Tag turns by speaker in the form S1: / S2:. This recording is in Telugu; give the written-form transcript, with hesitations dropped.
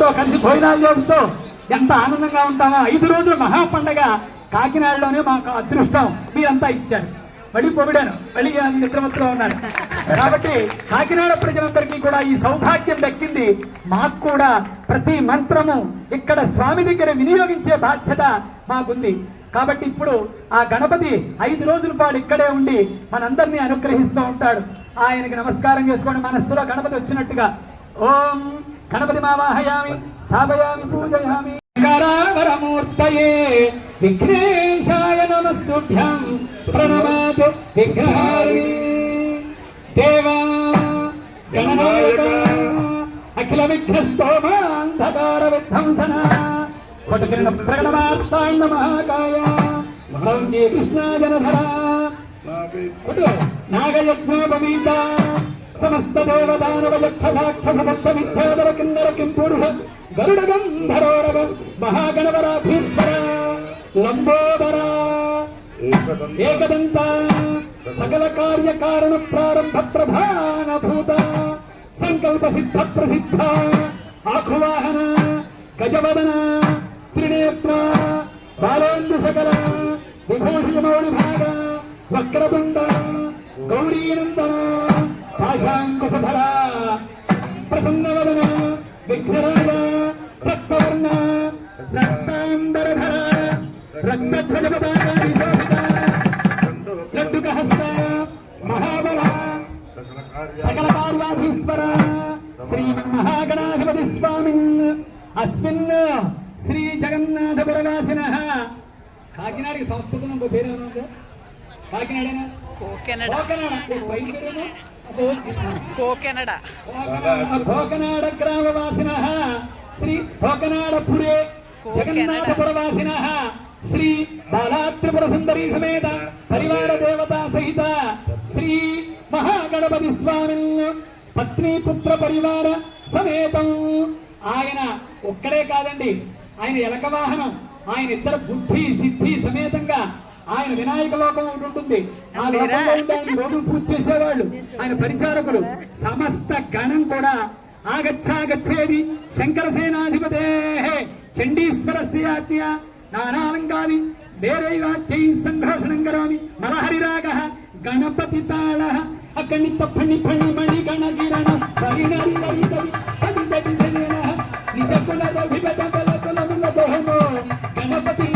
S1: కుటుంబంతో కలిసి భోజనాలు చేస్తూ ఎంత ఆనందంగా ఉంటామో. 5 రోజుల మహాపండగ కాకినాడలోనే మాకు అదృష్టం మీరంతా ఇచ్చారు. మళ్ళీ పొగిడాను, మళ్ళీ నిద్రమత్తులో ఉన్నాను. కాబట్టి కాకినాడ ప్రజలందరికీ కూడా ఈ సౌభాగ్యం దక్కింది. మాకు కూడా ప్రతి మంత్రము ఇక్కడ స్వామి దగ్గర వినియోగించే బాధ్యత మాకుంది. కాబట్టి ఇప్పుడు ఆ గణపతి 5 రోజుల పాటు ఇక్కడే ఉండి మనందరినీ అనుగ్రహిస్తూ ఉంటాడు. ఆయనకి నమస్కారం చేసుకోండి. మనస్సులో గణపతి వచ్చినట్టుగా ఓం గణపతి మావాహయామి స్థాపయామి పూజయామి. మూర్తయే విఘ్నేశాయ నమస్తుభ్యం ప్రణమాతు విఘ్నహారిణి దేవా గణనాయక అఖిల విఘ్నస్తోమాంధకార విధ్వంసన పటుకిరణ ప్రగణమార్తాండ మహాకాయ వందే కృష్ణా జనధర నాగయజ్ఞోపవీత సమస్త దేవదానవ యక్ష రాక్షస సప్త విద్యాధర కిన్నర కింపురుష గరుడ గంధరోరగ మహాగణవరాధీశ్వర లంబోదర ఏకదంత సకల కార్యకారణ ప్రారంభ ప్రధాన భూత సంకల్ప సిద్ధ ప్రసిద్ధ ఆఖువాహన గజవదన త్రినేత్ర బాలేందు సకల విభూషిత మౌళి భాగ వక్రతుండ గౌరీనందన పాశాంకుశధర ప్రసన్నవదన విఘ్నరాజ రక్తవర్ణ రక్తాంబరధర రక్తధ్వజపతాకాశోభిత లడ్డుకహస్త మహాబల సకల కార్యాధీశ్వర శ్రీమన్మహాగణాధిపతి స్వామిన్ అస్మిన్ శ్రీ జగన్నాథపురవాసినః. కాకినాడకి సంస్కృతం పేరు కాకినాడేనా? కోకనాడ గ్రామవాసినః శ్రీ కోకనాడపురే జగన్నాథపురవాసినః శ్రీ బాలాత్రిపుర సుందరీ సమేత పరివార దేవతా సహిత శ్రీ మహాగణపతి స్వామిన్ పత్ని పుత్ర పరివార సమేతం. ఆయన ఒక్కడే కాదండి, ఆయన ఎలక వాహనం. ఆయన ఇద్దరు బుద్ధి సిద్ధి సమేతంగా ఆయన వినాయక లోకం ఒకటి ఉంటుంది. ఆ లోకంలో ఉండి ఆయన రోజు పూజ చేసేవాళ్ళు ఆయన పరిచారకులు. సమస్త గణం కూడా ఆగచ్చాగచ్చేది శంకరసేనాధిపతే చండీశ్వరస్యాత్య నానాలంకారి వేరైవాచ్యై సంఘోషణం కరోమి మలహరిరాగ గణపతి తాళ అగణిత ఫణి ఫణి మణి గణగిరణ పరిణరి రవితవి పరిదటి జన నిజ కుల రవిబద బల కుల ముల దోహమో గణపతి